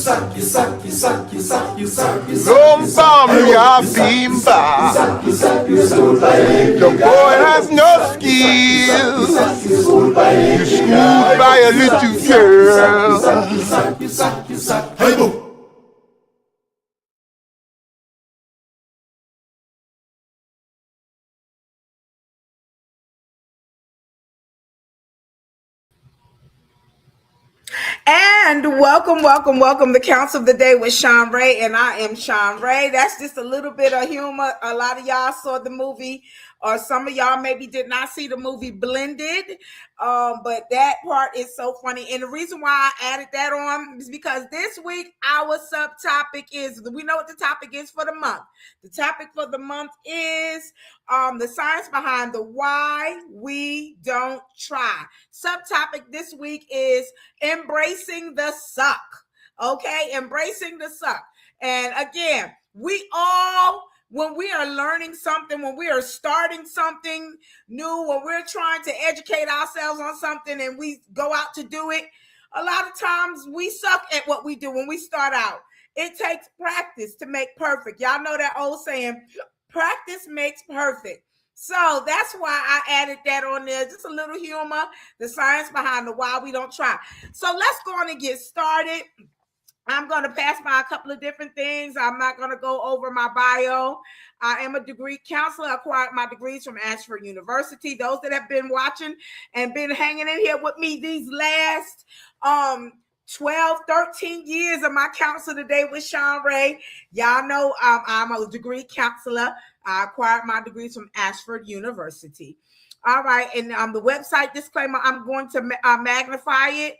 a bimba. The boy has no skills. You're schooled by a little girl. Hey, boy. And welcome to Counsel of the Day with Shanrae, and I am Shanrae. That's just a little bit of humor. A lot of y'all saw the movie, or some of y'all maybe did not see the movie Blended, but that part is so funny. And the reason why I added that on is because this week our subtopic is, we know what the topic is for the month. The topic for the month is the science behind the why we don't try. Subtopic this week is embracing the suck. Okay, embracing the suck. And again, we all, when we are learning something, when we are starting something new, when we're trying to educate ourselves on something and we go out to do it, a lot of times we suck at what we do when we start out. It takes practice to make perfect. Y'all know that old saying, practice makes perfect. So that's why I added that on there. Just a little humor, the science behind the why we don't try. So let's go on and get started. I'm going to pass by a couple of different things. I'm not going to go over my bio. I am a degree counselor. I acquired my degrees from Ashford University. Those that have been watching and been hanging in here with me these last 12, 13 years of my Counsel Today with Shanrae, y'all know I'm a degree counselor. I acquired my degrees from Ashford University. All right, and the website disclaimer, I'm going to magnify it.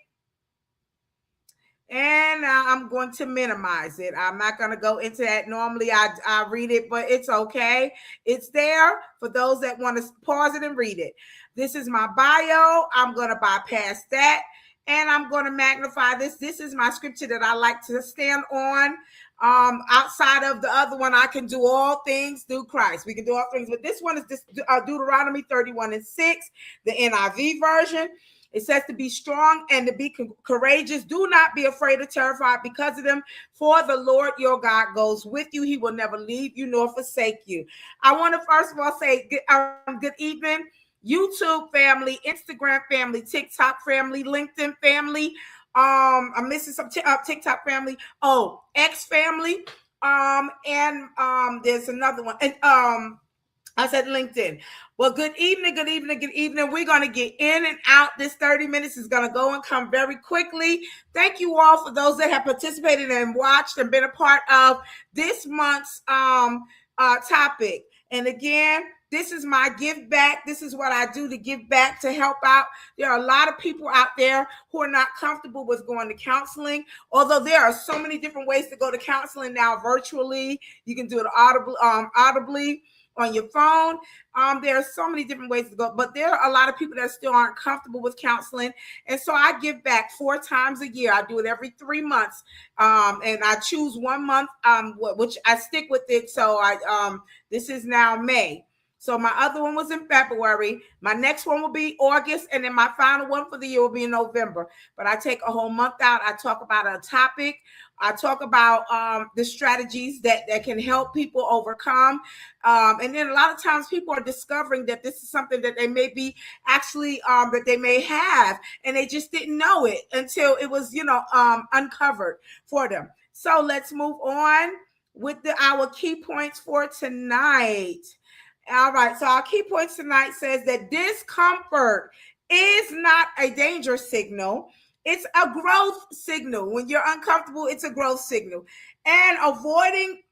And I'm going to minimize it. I'm not going to go into that. Normally I read it, but it's okay. It's there for those that want to pause it and read it. This is my bio. I'm going to bypass that. And I'm going to magnify this. This is my scripture that I like to stand on. Outside of the other one, I can do all things through Christ. We can do all things. But this one is this, Deuteronomy 31:6, the NIV version. It says to be strong and to be courageous. Do not be afraid or terrified because of them. For the Lord your God goes with you. He will never leave you nor forsake you. I want to first of all say good evening, YouTube family, Instagram family, TikTok family, LinkedIn family. I'm missing some TikTok family. Oh, X family. And there's another one. And I said LinkedIn. Well, good evening. We're going to get in and out. This 30 minutes is going to go and come very quickly. Thank you all for those that have participated and watched and been a part of this month's topic. And again, this is my give back. This is what I do to give back, to help out. There are a lot of people out there who are not comfortable with going to counseling, although there are so many different ways to go to counseling now virtually. You can do it audibly on your phone. There are so many different ways to go, but there are a lot of people that still aren't comfortable with counseling. And so I give back 4 times a year. I do it every 3 months. And I choose 1 month, which I stick with it. So this is now May. So my other one was in February. My next one will be August. And then my final one for the year will be in November. But I take a whole month out. I talk about a topic. I talk about the strategies that can help people overcome. And then a lot of times people are discovering that this is something that they may be actually, that they may have, and they just didn't know it until it was, uncovered for them. So let's move on with our key points for tonight. All right. So our key points tonight says that discomfort is not a danger signal. It's a growth signal. When you're uncomfortable, it's a growth signal. And avoiding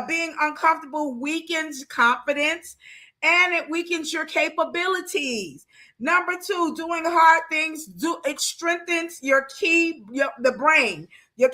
being uncomfortable weakens confidence, and it weakens your capabilities. Number 2, doing hard things, it strengthens your key brain your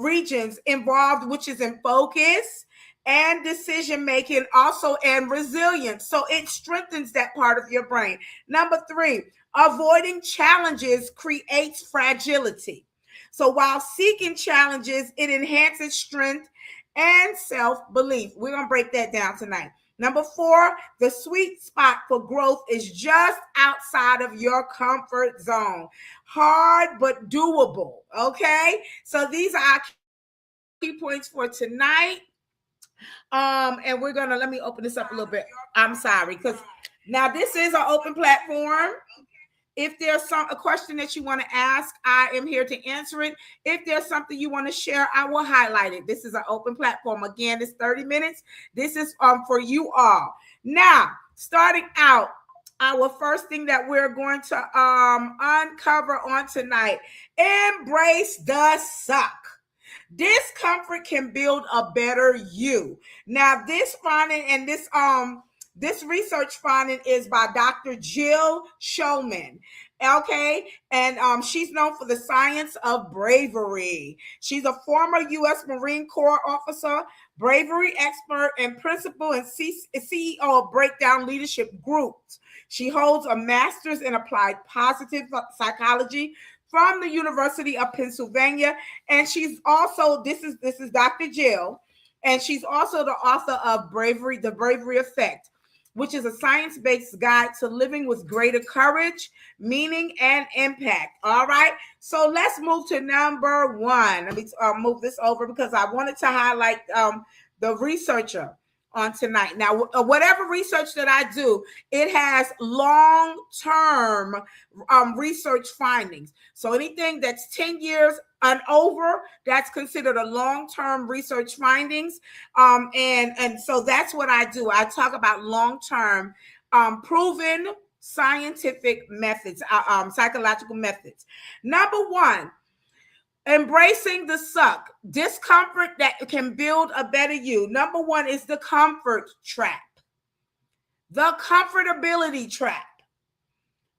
regions involved, which is in focus and decision making, also, and resilience. So it strengthens that part of your brain. Number 3, avoiding challenges creates fragility. So while seeking challenges, it enhances strength and self-belief. We're going to break that down tonight. Number 4, the sweet spot for growth is just outside of your comfort zone. Hard but doable. Okay, so these are our key points for tonight. And we're gonna, let me open this up a little bit. I'm sorry, because now this is an open platform. If there's a question that you want to ask, I am here to answer it. If there's something you want to share, I will highlight it. This is an open platform. Again, it's 30 minutes. This is for you all. Now, starting out, our first thing that we're going to uncover on tonight: embrace the suck. Discomfort can build a better you. Now, this finding and this research finding is by Dr. Jill Shulman. Okay, and she's known for the science of bravery. She's a former U.S. Marine Corps officer, bravery expert, and principal and CEO of Breakdown Leadership Groups. She holds a master's in applied positive psychology from the University of Pennsylvania, and she's also this is Dr. Jill, and she's also the author of Bravery: The Bravery Effect, which is a science-based guide to living with greater courage, meaning, and impact. All right, so let's move to number 1. Let me move this over because I wanted to highlight the researcher on tonight. Now, whatever research that I do, it has long-term research findings. So anything that's 10 years and over, that's considered a long-term research findings. And so that's what I do. I talk about long-term proven scientific methods, psychological methods. Number 1, embracing the suck. Discomfort that can build a better you. Number 1 is the comfort trap. The comfortability trap.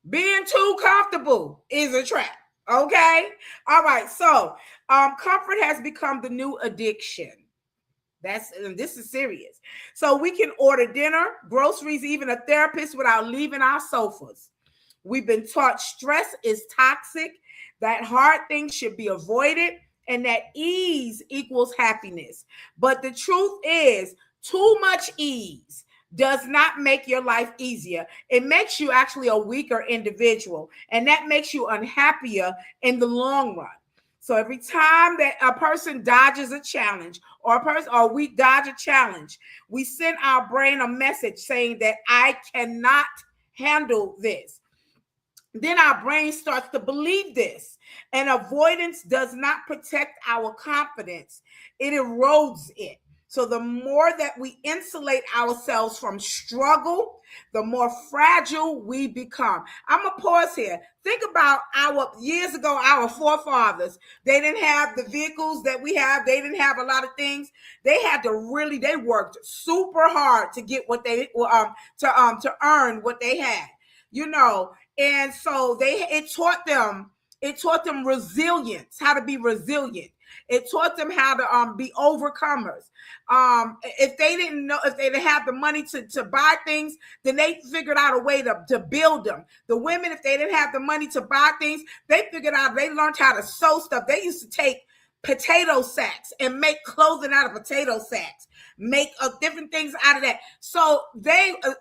Being too comfortable is a trap. Okay? All right. So comfort has become the new addiction. This is serious. So we can order dinner, groceries, even a therapist without leaving our sofas. We've been taught stress is toxic, that hard things should be avoided, and that ease equals happiness. But the truth is, too much ease does not make your life easier. It makes you actually a weaker individual, and that makes you unhappier in the long run. So every time that a person dodges a challenge, or we dodge a challenge, we send our brain a message saying that I cannot handle this. Then our brain starts to believe this, and avoidance does not protect our confidence. It erodes it. So the more that we insulate ourselves from struggle, the more fragile we become. I'm going to pause here. Think about years ago, our forefathers. They didn't have the vehicles that we have. They didn't have a lot of things. They worked super hard to get what they, to earn what they had, And so it taught them resilience, how to be resilient. It taught them how to be overcomers. If they didn't have the money to buy things, then they figured out a way to build them. The women, if they didn't have the money to buy things, they learned how to sew stuff. They used to take potato sacks and make clothing out of potato sacks, make different things out of that. So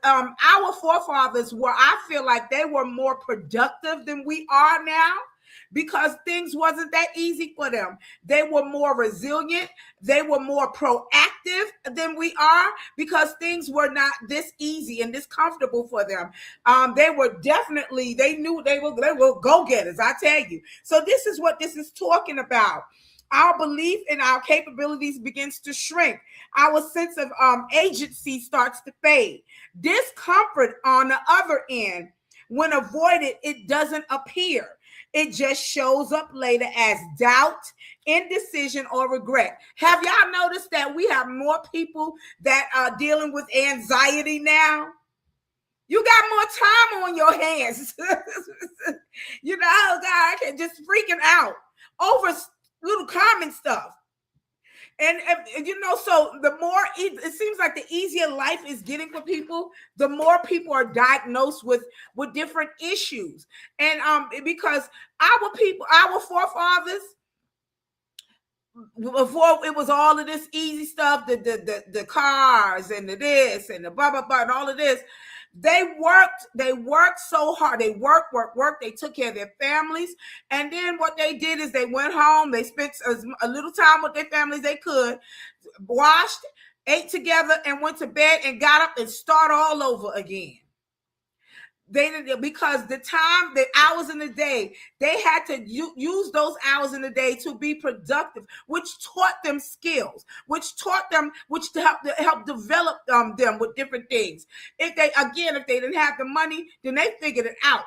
our forefathers I feel like they were more productive than we are now, because things wasn't that easy for them. They were more resilient. They were more proactive than we are, because things were not this easy and this comfortable for them. They knew they were go-getters, I tell you. So this is what this is talking about. Our belief in our capabilities begins to shrink. Our sense of agency starts to fade. Discomfort, on the other end, when avoided, it doesn't appear. It just shows up later as doubt, indecision, or regret. Have y'all noticed that we have more people that are dealing with anxiety now? You got more time on your hands. God, just freaking out over little common stuff. And so the more it seems like the easier life is getting for people, the more people are diagnosed with different issues. And because our forefathers, before it was all of this easy stuff, the cars and the this and the blah blah blah and all of this. They worked so hard. They worked. They took care of their families. And then what they did is they went home. They spent a little time with their families they could, washed, ate together, and went to bed and got up and start all over again. They didn't, because the hours in the day, they had to use those hours in the day to be productive, which taught them skills, which help develop them with different things. If they didn't have the money, then they figured it out.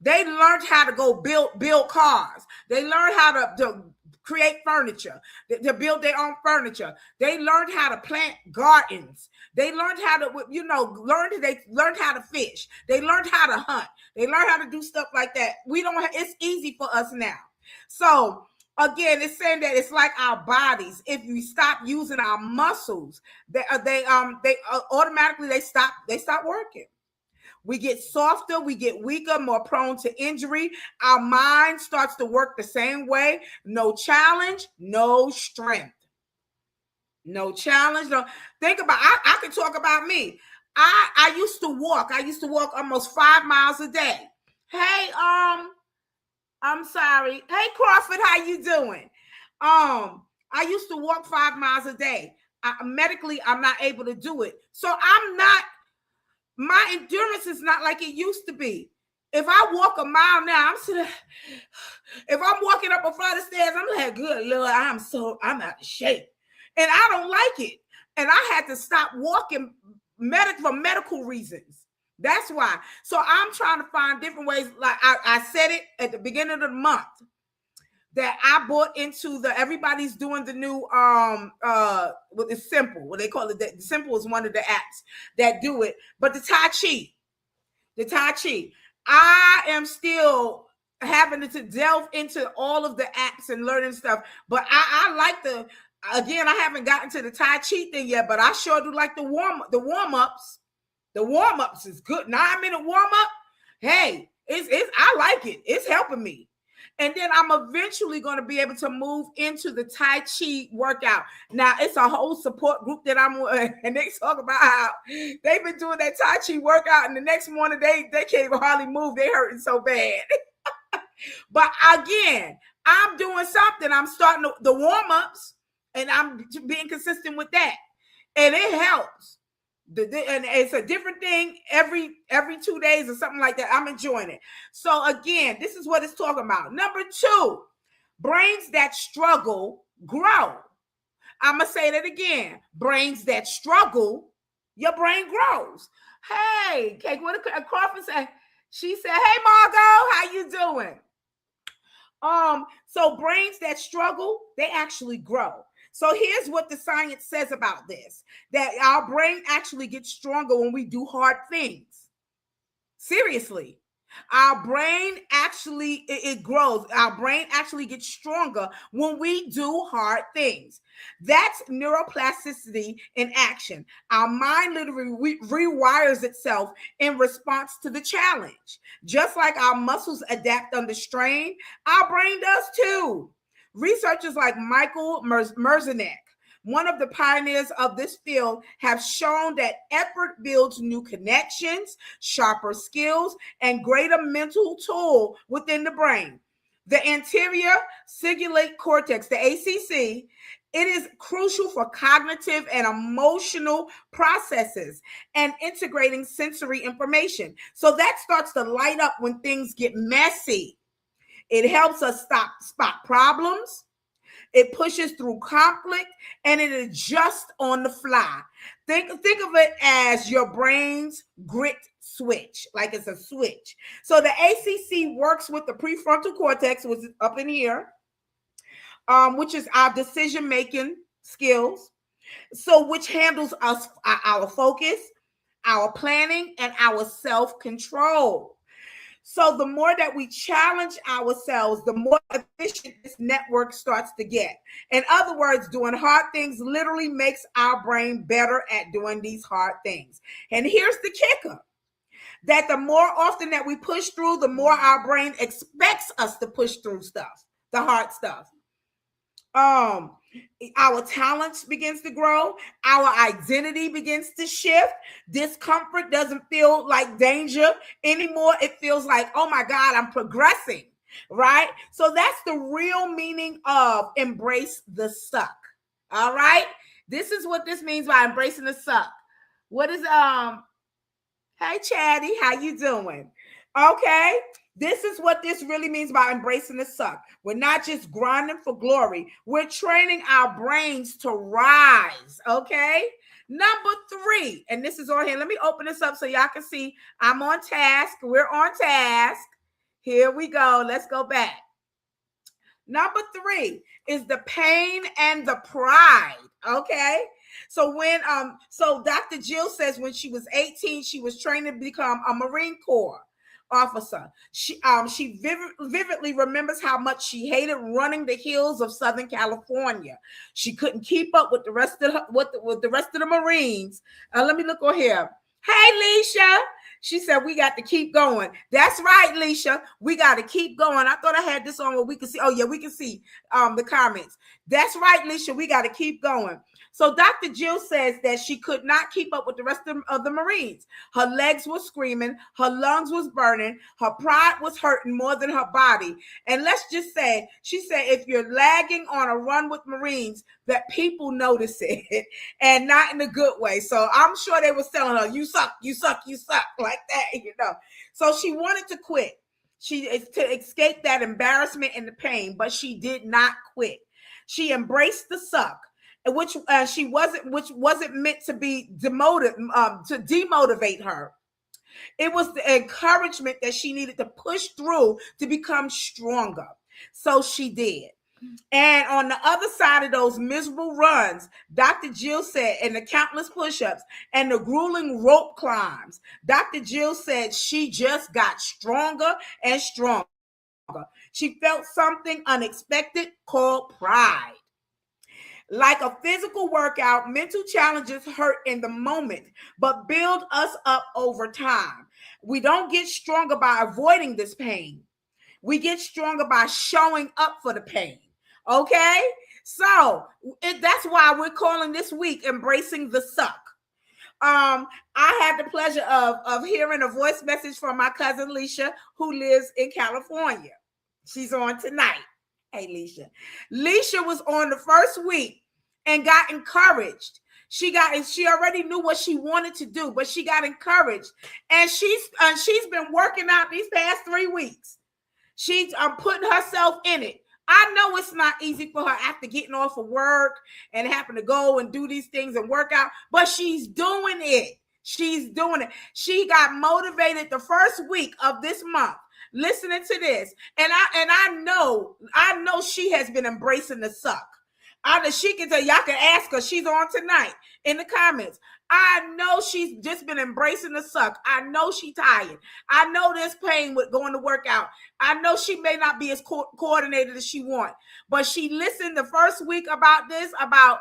They learned how to go build cars. They learned how to create furniture, to build their own furniture. They learned how to plant gardens. They learned how to, they learned how to fish. They learned how to hunt. They learned how to do stuff like that. It's easy for us now. So again, it's saying that it's like our bodies. If we stop using our muscles, they automatically stop working. We get softer, we get weaker, more prone to injury. Our mind starts to work the same way. No challenge, no strength. No challenge. No. Think about, I can talk about me. I used to walk. I used to walk almost 5 miles a day. Hey, I'm sorry. Hey, Crawford, how you doing? I used to walk 5 miles a day. Medically, I'm not able to do it. So my endurance is not like it used to be. If I walk a mile now, if I'm walking up a flight of stairs, I'm like, good Lord, I'm out of shape. And I don't like it. And I had to stop walking for medical reasons. That's why. So I'm trying to find different ways. Like I said it at the beginning of the month, that I bought into everybody's doing the new it's Simple. What they call it, the Simple is one of the apps that do it. But the Tai Chi, I am still having to delve into all of the apps and learning stuff. But I like I haven't gotten to the Tai Chi thing yet, but I sure do like the warm-ups. The warm-ups is good. 9-minute warm-up. Hey, I like it. It's helping me. And then I'm eventually going to be able to move into the Tai Chi workout. Now, it's a whole support group that I'm with, and they talk about how they've been doing that Tai Chi workout, and the next morning they can't hardly move. They hurting so bad. But again, I'm doing something. I'm starting the warm-ups, and I'm being consistent with that. And it helps. And it's a different thing every 2 days or something like that. I'm enjoying it. So again, this is what it's talking about. Number 2, brains that struggle grow. I'm going to say that again. Brains that struggle, your brain grows. Hey, Kate, what did Crawford say? She said, hey, Margot, how you doing? So brains that struggle, they actually grow. So here's what the science says about this, that our brain actually gets stronger when we do hard things. Seriously, our brain actually, it grows. Our brain actually gets stronger when we do hard things. That's neuroplasticity in action. Our mind literally rewires itself in response to the challenge. Just like our muscles adapt under strain, our brain does too. Researchers like Michael Merzenich, one of the pioneers of this field, have shown that effort builds new connections, sharper skills, and greater mental tool within the brain. The anterior cingulate cortex, the ACC, it is crucial for cognitive and emotional processes and integrating sensory information. So that starts to light up when things get messy. It helps us spot problems. It pushes through conflict, and it adjusts on the fly. Think of it as your brain's grit switch, like it's a switch. So the ACC works with the prefrontal cortex, which is up in here, which is our decision-making skills. So which handles our focus, our planning, and our self-control. So the more that we challenge ourselves, the more efficient this network starts to get. In other words, doing hard things literally makes our brain better at doing these hard things. And here's the kicker, that the more often that we push through, the more our brain expects us to push through stuff, the hard stuff. Our talents begins to grow, our identity begins to shift. Discomfort doesn't feel like danger anymore. It feels like, oh my God, I'm progressing, right? So that's the real meaning of embrace the suck. All right, this is what this means by embracing the suck. What is Hey Chatty, how you doing? Okay, this is what this really means by embracing the suck. We're not just grinding for glory, we're training our brains to rise. Okay, number 3, and this is on here. Let me open this up so y'all can see I'm on task. We're on task. Here we go. Let's go back. Number 3 is the pain and the pride. Okay. So so Dr. Jill says when she was 18, she was trained to become a Marine Corps officer. She vividly remembers how much she hated running the hills of Southern California. She couldn't keep up with the rest of with the rest of the Marines. Let me look on here. Hey, Leisha. She said, we got to keep going. That's right, Leisha. We got to keep going. I thought I had this on where we can see. Oh, yeah, we can see the comments. That's right, Leisha. We got to keep going. So Dr. Jill says that she could not keep up with the rest of the Marines. Her legs were screaming. Her lungs was burning. Her pride was hurting more than her body. And let's just say, she said, if you're lagging on a run with Marines, that people notice it and not in a good way. So I'm sure they was telling her, you suck, you suck, you suck, like that, you know. So she wanted to quit. She to escape that embarrassment and the pain, but she did not quit. She embraced the suck, which wasn't meant to be to demotivate her. It was the encouragement that she needed to push through to become stronger. So she did. And on the other side of those miserable runs, Dr. Jill said, and the countless push-ups and the grueling rope climbs, Dr. Jill said she just got stronger and stronger. She felt something unexpected called pride. Like a physical workout, mental challenges hurt in the moment, but build us up over time. We don't get stronger by avoiding this pain. We get stronger by showing up for the pain. Okay? So that's why we're calling this week Embracing the Suck. I had the pleasure of hearing a voice message from my cousin Leisha, who lives in California. She's on tonight. Hey, Leisha. Leisha was on the first week and got encouraged. She already knew what she wanted to do, but she got encouraged. And she's been working out these past 3 weeks. She's putting herself in it. I know it's not easy for her after getting off of work and having to go and do these things and work out, but she's doing it. She's doing it. She got motivated the first week of this month listening to this. And I know she has been embracing the suck. She can tell, y'all can ask her. She's on tonight in the comments. I know she's just been embracing the suck. I know she's tired. I know there's pain with going to work out. I know she may not be as coordinated as she wants, but she listened the first week about this, about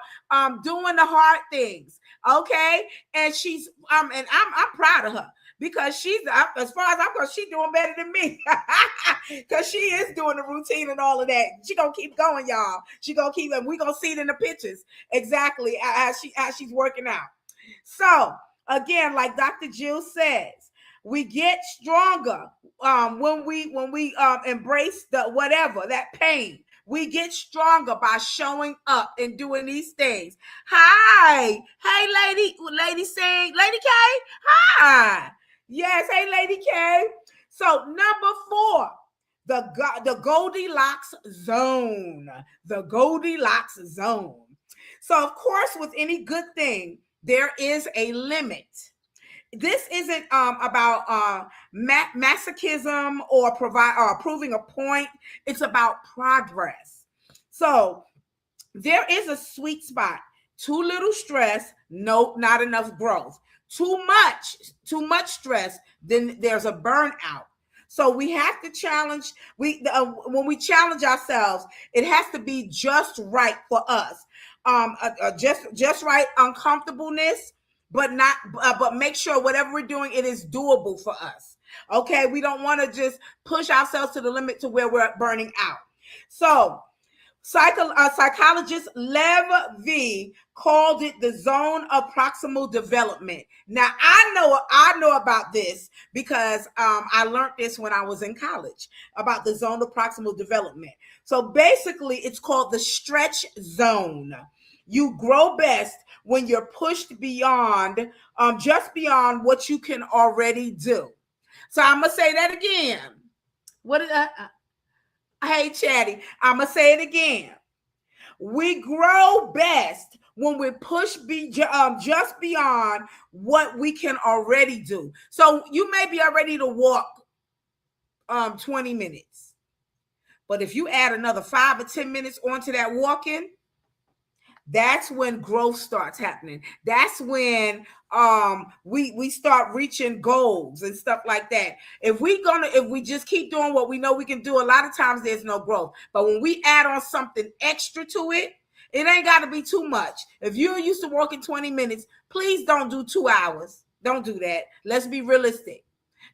doing the hard things. Okay. And she's and I'm proud of her because she's, as far as I'm concerned, she's doing better than me because she is doing the routine and all of that. She gonna keep going, y'all. She gonna keep, and we gonna see it in the pictures exactly as she's working out. So again, like Dr. Jill says, we get stronger when we embrace the whatever, that pain. We get stronger by showing up and doing these things. Hi. Hey, Lady Sing. Lady K. Hi. Yes. Hey, Lady K. So number 4, the Goldilocks zone. The Goldilocks zone. So of course, with any good thing, there is a limit. This isn't about masochism or proving a point. It's about progress. So there is a sweet spot. Too little stress, not enough growth. Too much stress, then there's a burnout. So we have to challenge. When we challenge ourselves, it has to be just right for us. Just right uncomfortableness, but make sure whatever we're doing, it is doable for us. Okay, we don't want to just push ourselves to the limit to where we're burning out. So Psychologist Lev V called it the zone of proximal development. Now I know about this because I learned this when I was in college about the zone of proximal development. So basically, it's called the stretch zone. You grow best when you're pushed beyond, just beyond what you can already do. So I'm gonna say that again. What did Hey, Chatty, I'm gonna say it again. We grow best when we push just beyond what we can already do. So you may be already to walk 20 minutes, but if you add another 5 or 10 minutes onto that walking, that's when growth starts happening. That's when we start reaching goals and stuff like that. If we just keep doing what we know we can do, a lot of times there's no growth. But when we add on something extra to it, it ain't got to be too much. If you're used to walking 20 minutes, please don't do 2 hours. Don't do that. Let's be realistic.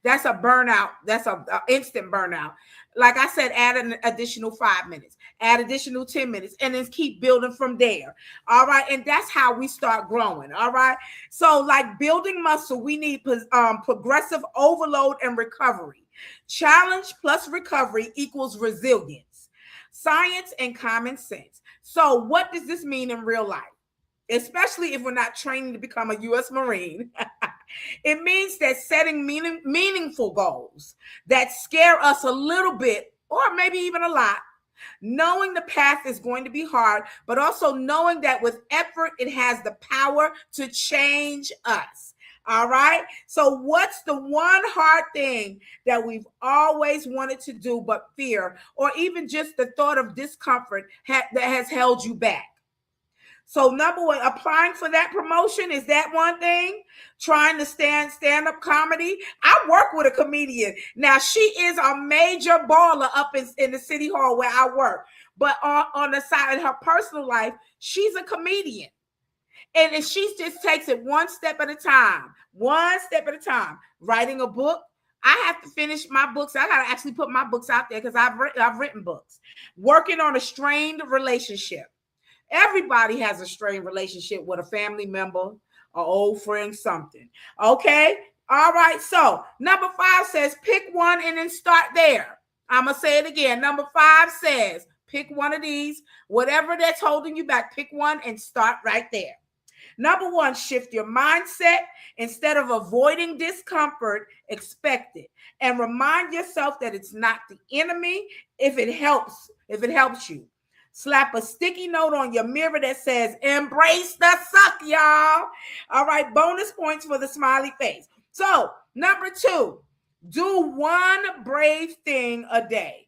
That's a burnout. That's a instant burnout. Like I said, add an additional 5 minutes, add additional 10 minutes, and then keep building from there. All right. And that's how we start growing. All right. So like building muscle, we need progressive overload and recovery. Challenge plus recovery equals resilience, science, and common sense. So what does this mean in real life? Especially if we're not training to become a U.S. Marine. It means that setting meaningful goals that scare us a little bit or maybe even a lot, knowing the path is going to be hard, but also knowing that with effort, it has the power to change us. All right. So what's the one hard thing that we've always wanted to do, but fear, or even just the thought of discomfort that has held you back? So number one, applying for that promotion, is that one thing? Trying to stand-up comedy. I work with a comedian. Now, she is a major baller up in the city hall where I work. But on the side of her personal life, she's a comedian. And she just takes it one step at a time. Writing a book. I have to finish my books. I got to actually put my books out there because I've written books. Working on a strained relationship. Everybody has a strained relationship with a family member, an old friend, something. Okay. All right. So number 5 says pick one and then start there. I'm going to say it again. Number 5 says pick one of these, whatever that's holding you back, pick one and start right there. Number 1, shift your mindset. Instead of avoiding discomfort, expect it. And remind yourself that it's not the enemy if it helps you. Slap a sticky note on your mirror that says, embrace the suck, y'all. All right, bonus points for the smiley face. So, number 2, do one brave thing a day.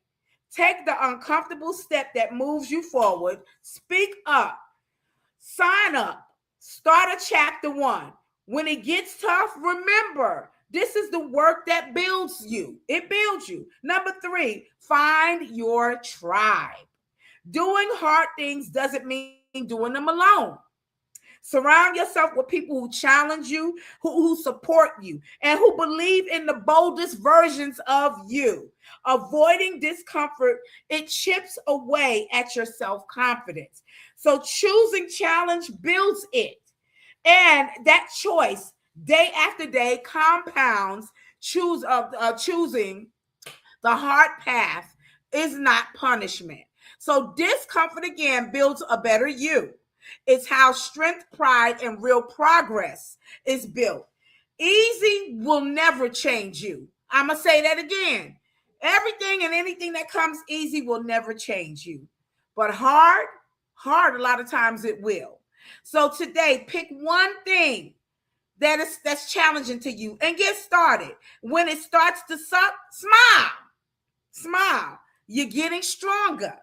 Take the uncomfortable step that moves you forward. Speak up. Sign up. Start a chapter 1. When it gets tough, remember, this is the work that builds you. It builds you. Number 3, find your tribe. Doing hard things doesn't mean doing them alone. Surround yourself with people who challenge you, who support you, and who believe in the boldest versions of you. Avoiding discomfort, it chips away at your self-confidence. So choosing challenge builds it. And that choice, day after day, compounds. Choosing the hard path is not punishment. So discomfort, again, builds a better you. It's how strength, pride, and real progress is built. Easy will never change you. I'm going to say that again. Everything and anything that comes easy will never change you. But hard, a lot of times it will. So today, pick one thing that's challenging to you and get started. When it starts to suck, smile. You're getting stronger.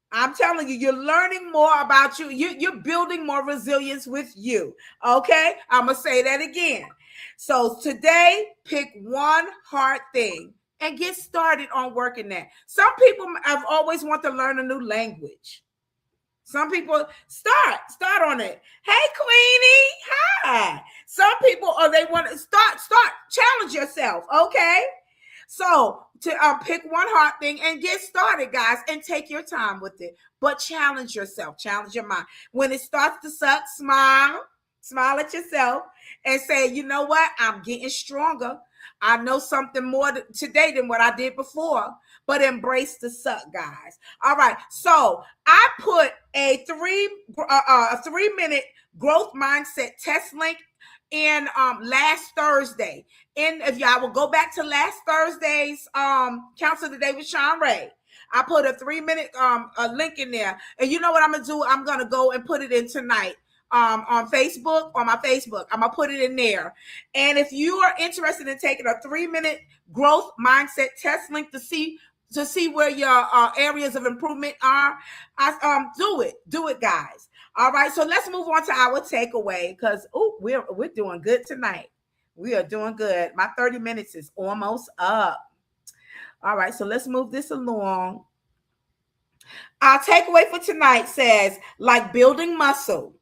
I'm telling you, you're learning more about you. You're building more resilience with you. Okay? I'm going to say that again. So today, pick one hard thing and get started on working that. Some people have always wanted to learn a new language. Some people start on it. Hey, Queenie. Hi. Some people, they want to start, challenge yourself. Okay? So to pick one hard thing and get started, guys, and take your time with it. But challenge yourself, challenge your mind. When it starts to suck, smile at yourself and say, you know what? I'm getting stronger. I know something more today than what I did before, but embrace the suck, guys. All right. So I put a 3-minute growth mindset test link in last Thursday. And if y'all will go back to last Thursday's Counsel Today with Shanrae, I put a 3-minute a link in there. And you know what I'm gonna do? I'm gonna go and put it in tonight on Facebook, on my Facebook. I'm gonna put it in there. And if you are interested in taking a 3-minute growth mindset test link to see where your areas of improvement are, do it, guys. All right, so let's move on to our takeaway because we're doing good tonight. We are doing good. My 30 minutes is almost up. All right, so let's move this along. Our takeaway for tonight says, like building muscle,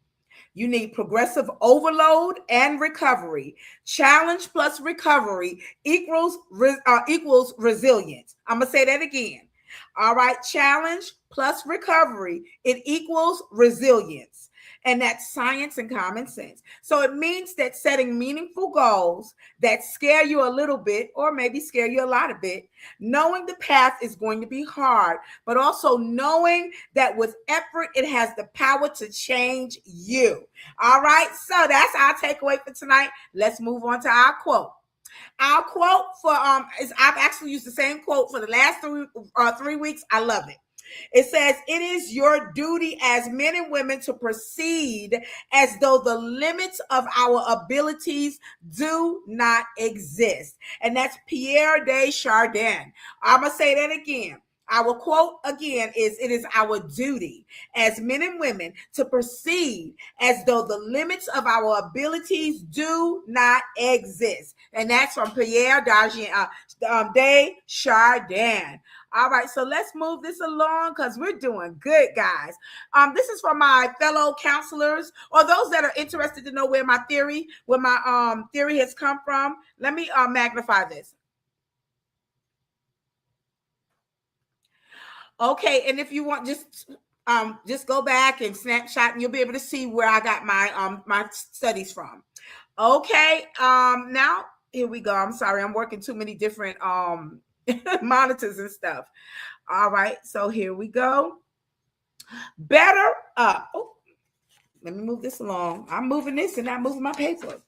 you need progressive overload and recovery. Challenge plus recovery equals resilience. I'm going to say that again. All right. Challenge plus recovery, it equals resilience. And that's science and common sense. So it means that setting meaningful goals that scare you a little bit or maybe scare you a lot of bit, knowing the path is going to be hard, but also knowing that with effort, it has the power to change you. All right. So that's our takeaway for tonight. Let's move on to our quote. Our quote for is I've actually used the same quote for the last 3 weeks. I love it. It says, it is your duty as men and women to proceed as though the limits of our abilities do not exist. And that's Pierre de Chardin. I'm going to say that again. Our quote again is, it is our duty as men and women to proceed as though the limits of our abilities do not exist. And that's from Pierre de Chardin. All right, so let's move this along because we're doing good, guys. This is for my fellow counselors or those that are interested to know where my theory has come from. Let me magnify this. Okay, and if you want, just go back and snapshot, and you'll be able to see where I got my studies from. Okay, now here we go. I'm sorry, I'm working too many different monitors and stuff. All right, so here we go. Better up. Oh, let me move this along. I'm moving this and not moving my paper.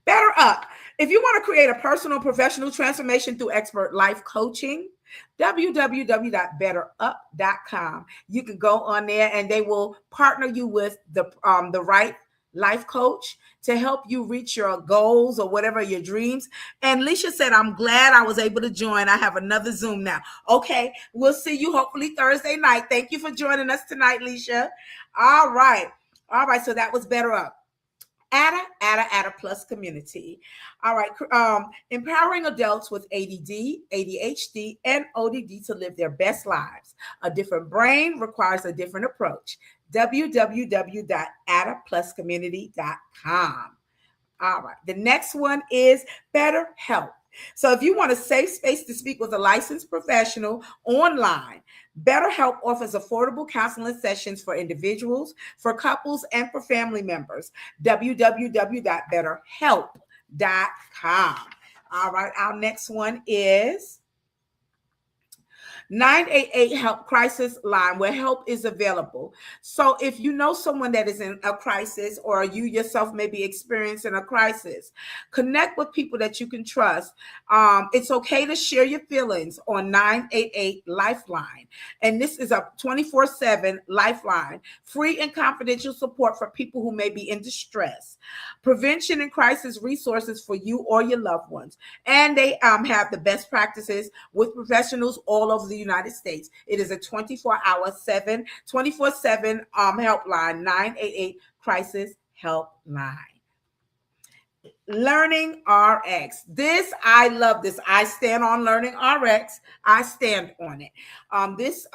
Better up. If you want to create a personal professional transformation through expert life coaching, www.betterup.com. You can go on there and they will partner you with the right life coach to help you reach your goals or whatever your dreams. And Leisha said, I'm glad I was able to join. I have another Zoom now. Okay, we'll see you hopefully Thursday night. Thank you for joining us tonight, Leisha. All right, so that was Better Up. Ada Plus community. All right. Empowering adults with ADD, ADHD, and ODD to live their best lives. A different brain requires a different approach. www.adapluscommunity.com. All right. The next one is Better Help. So if you want a safe space to speak with a licensed professional online, BetterHelp offers affordable counseling sessions for individuals, for couples, and for family members. www.betterhelp.com. All right, our next one is 988 Help Crisis Line, where help is available. So if you know someone that is in a crisis or you yourself may be experiencing a crisis, connect with people that you can trust. It's okay to share your feelings on 988 Lifeline. And this is a 24/7 lifeline, free and confidential support for people who may be in distress, prevention and crisis resources for you or your loved ones. And they have the best practices with professionals all over the United States. It is a 24/7 helpline, 988 Crisis Helpline. Learning RX. This, I love this. I stand on Learning RX. I stand on it. This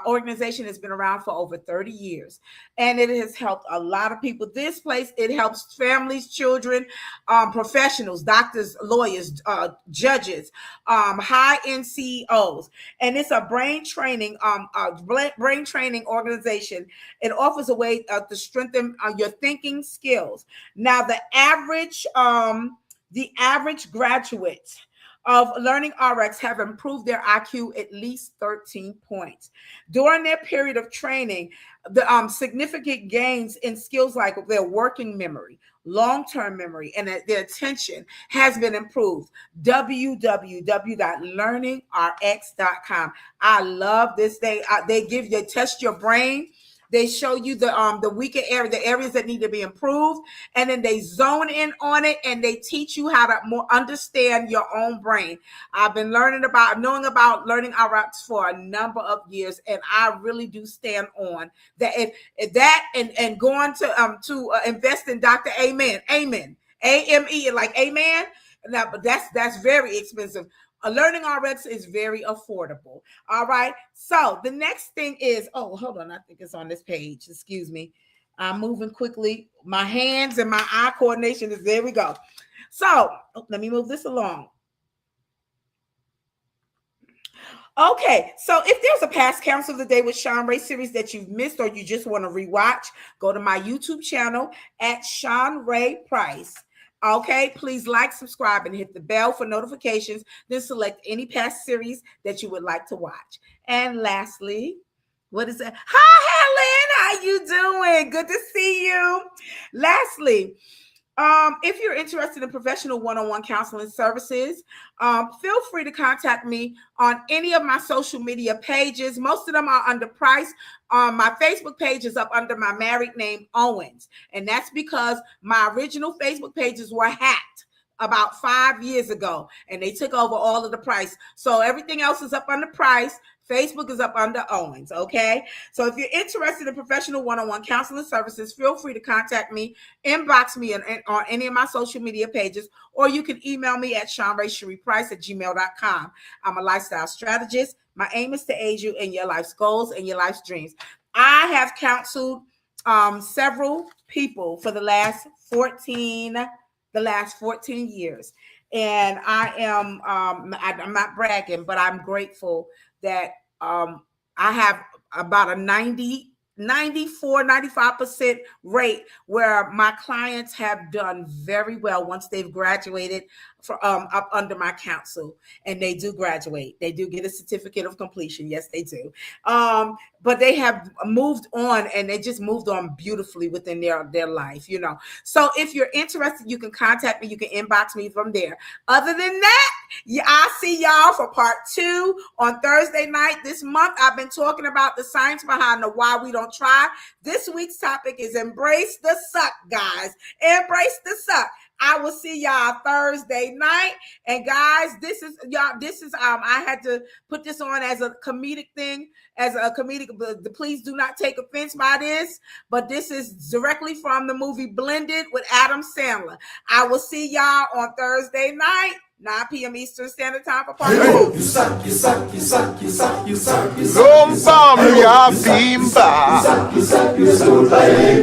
organization has been around for over 30 years, and it has helped a lot of people. This place, it helps families, children, professionals, doctors, lawyers, judges, high-end CEOs, and it's a brain training organization. It offers a way to strengthen your thinking skills. Now, the average graduates of Learning RX have improved their IQ at least 13 points. During their period of training, the significant gains in skills like their working memory, long-term memory, and their attention has been improved. www.learningrx.com. I love this. They test your brain. They show you the weaker area, the areas that need to be improved, and then they zone in on it, and they teach you how to more understand your own brain. I've been knowing about Learning RX for a number of years, and I really do stand on that. If that and going to invest in Dr. Amen, AME, like amen. Now, but that's very expensive. Learning RX is very affordable. All right. So the next thing is, hold on. I think it's on this page. Excuse me. I'm moving quickly. My hands and my eye coordination is, there we go. So let me move this along. Okay, so if there's a past Counsel of the Day with Shanrae series that you've missed or you just want to rewatch, go to my YouTube channel at Shanrae Price. Okay, please like, subscribe, and hit the bell for notifications. Then select any past series that you would like to watch. And lastly, what is it? Hi, Helen. How you doing? Good to see you. Lastly, if you're interested in professional one-on-one counseling services, feel free to contact me on any of my social media pages. Most of them are under price. My Facebook page is up under my married name, Owens. And that's because my original Facebook pages were hacked about 5 years ago, and they took over all of the price. So everything else is up under price. Facebook is up under Owens, okay? So if you're interested in professional one-on-one counseling services, feel free to contact me, inbox me on any of my social media pages, or you can email me at shanrae.price@gmail.com. I'm a lifestyle strategist. My aim is to aid you in your life's goals and your life's dreams. I have counseled several people for the last 14 years. And I am, I'm not bragging, but I'm grateful that I have about a 94-95% rate where my clients have done very well once they've graduated up under my counsel. And they do graduate. They do get a certificate of completion. Yes, they do. But they have moved on, and they just moved on beautifully within their life, you know. So if you're interested, you can contact me. You can inbox me from there. Other than that, I'll see y'all for part 2 on Thursday night. This month, I've been talking about the science behind the why we don't try. This week's topic is embrace the suck, guys. Embrace the suck. I will see y'all Thursday night. And guys, I had to put this on as a comedic thing, please do not take offense by this, but this is directly from the movie Blended with Adam Sandler. I will see y'all on Thursday night, 9 p.m. Eastern Standard Time for part 2. Don't bomb your bimba.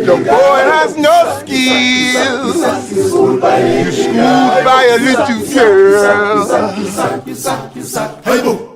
The boy has no skills. You schooled by a little girl.